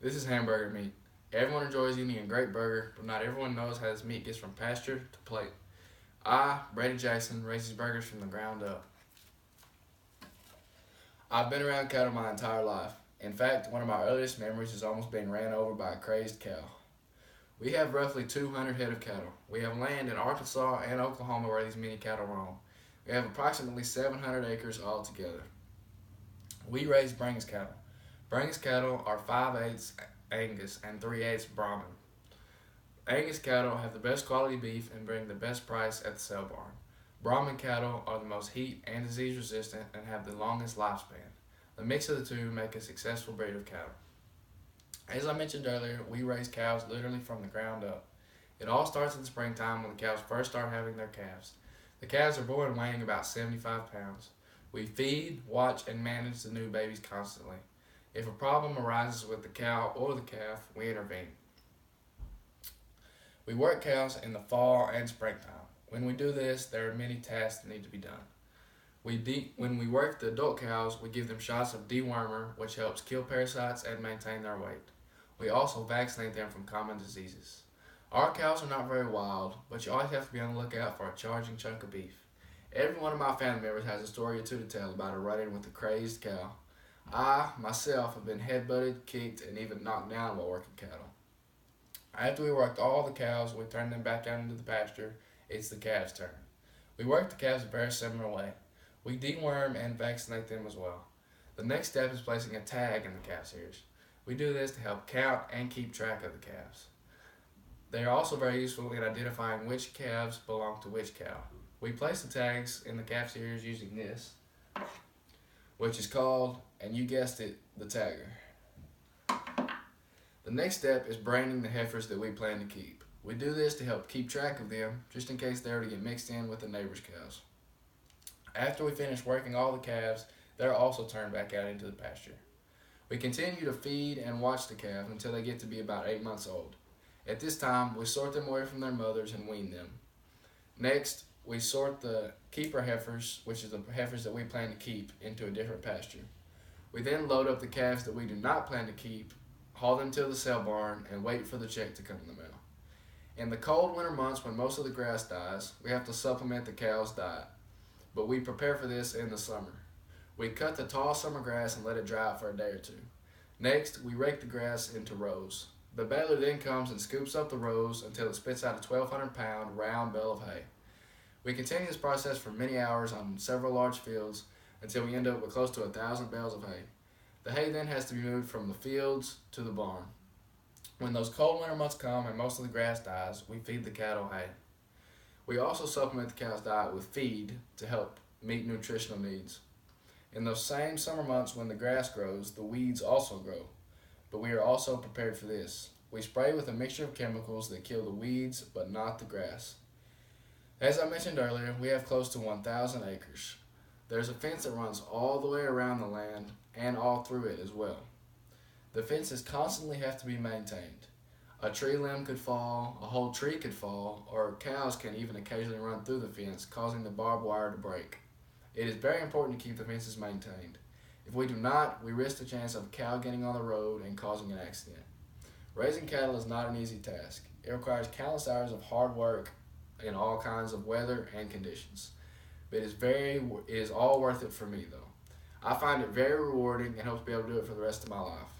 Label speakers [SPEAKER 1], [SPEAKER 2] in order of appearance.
[SPEAKER 1] This is hamburger meat. Everyone enjoys eating a great burger, but not everyone knows how this meat gets from pasture to plate. I, Brady Jackson, raise these burgers from the ground up. I've been around cattle my entire life. In fact, one of my earliest memories is almost being ran over by a crazed cow. We have roughly 200 head of cattle. We have land in Arkansas and Oklahoma where these many cattle roam. We have approximately 700 acres altogether. We raise Brangus cattle. Brangus cattle are 5/8 Angus and 3/8 Brahman. Angus cattle have the best quality beef and bring the best price at the sale barn. Brahman cattle are the most heat and disease resistant and have the longest lifespan. The mix of the two make a successful breed of cattle. As I mentioned earlier, we raise cows literally from the ground up. It all starts in the springtime when the cows first start having their calves. The calves are born weighing about 75 pounds. We feed, watch, and manage the new babies constantly. If a problem arises with the cow or the calf, we intervene. We work cows in the fall and springtime. When we do this, there are many tasks that need to be done. When we work the adult cows, we give them shots of dewormer, which helps kill parasites and maintain their weight. We also vaccinate them from common diseases. Our cows are not very wild, but you always have to be on the lookout for a charging chunk of beef. Every one of my family members has a story or two to tell about a run-in with a crazed cow. I, myself, have been headbutted, kicked, and even knocked down while working cattle. After we worked all the cows, we turn them back out into the pasture. It's the calves' turn. We work the calves a very similar way. We deworm and vaccinate them as well. The next step is placing a tag in the calf's ears. We do this to help count and keep track of the calves. They are also very useful in identifying which calves belong to which cow. We place the tags in the calf's ears using this, which is called, and you guessed it, the tagger. The next step is branding the heifers that we plan to keep. We do this to help keep track of them, just in case they were to get mixed in with the neighbor's cows. After we finish working all the calves, they're also turned back out into the pasture. We continue to feed and watch the calves until they get to be about 8 months old. At this time, we sort them away from their mothers and wean them. Next, we sort the keeper heifers, which is the heifers that we plan to keep, into a different pasture. We then load up the calves that we do not plan to keep, haul them to the sale barn, and wait for the check to come in the mail. In the cold winter months when most of the grass dies, we have to supplement the cow's diet, but we prepare for this in the summer. We cut the tall summer grass and let it dry out for a day or two. Next, we rake the grass into rows. The baler then comes and scoops up the rows until it spits out a 1,200-pound round bale of hay. We continue this process for many hours on several large fields until we end up with close to 1,000 bales of hay. The hay then has to be moved from the fields to the barn. When those cold winter months come and most of the grass dies, we feed the cattle hay. We also supplement the cow's diet with feed to help meet nutritional needs. In those same summer months when the grass grows, the weeds also grow. But we are also prepared for this. We spray with a mixture of chemicals that kill the weeds but not the grass. As I mentioned earlier, we have close to 1,000 acres. There's a fence that runs all the way around the land and all through it as well. The fences constantly have to be maintained. A tree limb could fall, a whole tree could fall, or cows can even occasionally run through the fence, causing the barbed wire to break. It is very important to keep the fences maintained. If we do not, we risk the chance of a cow getting on the road and causing an accident. Raising cattle is not an easy task. It requires countless hours of hard work in all kinds of weather and conditions. But it is all worth it for me though. I find it very rewarding and hope to be able to do it for the rest of my life.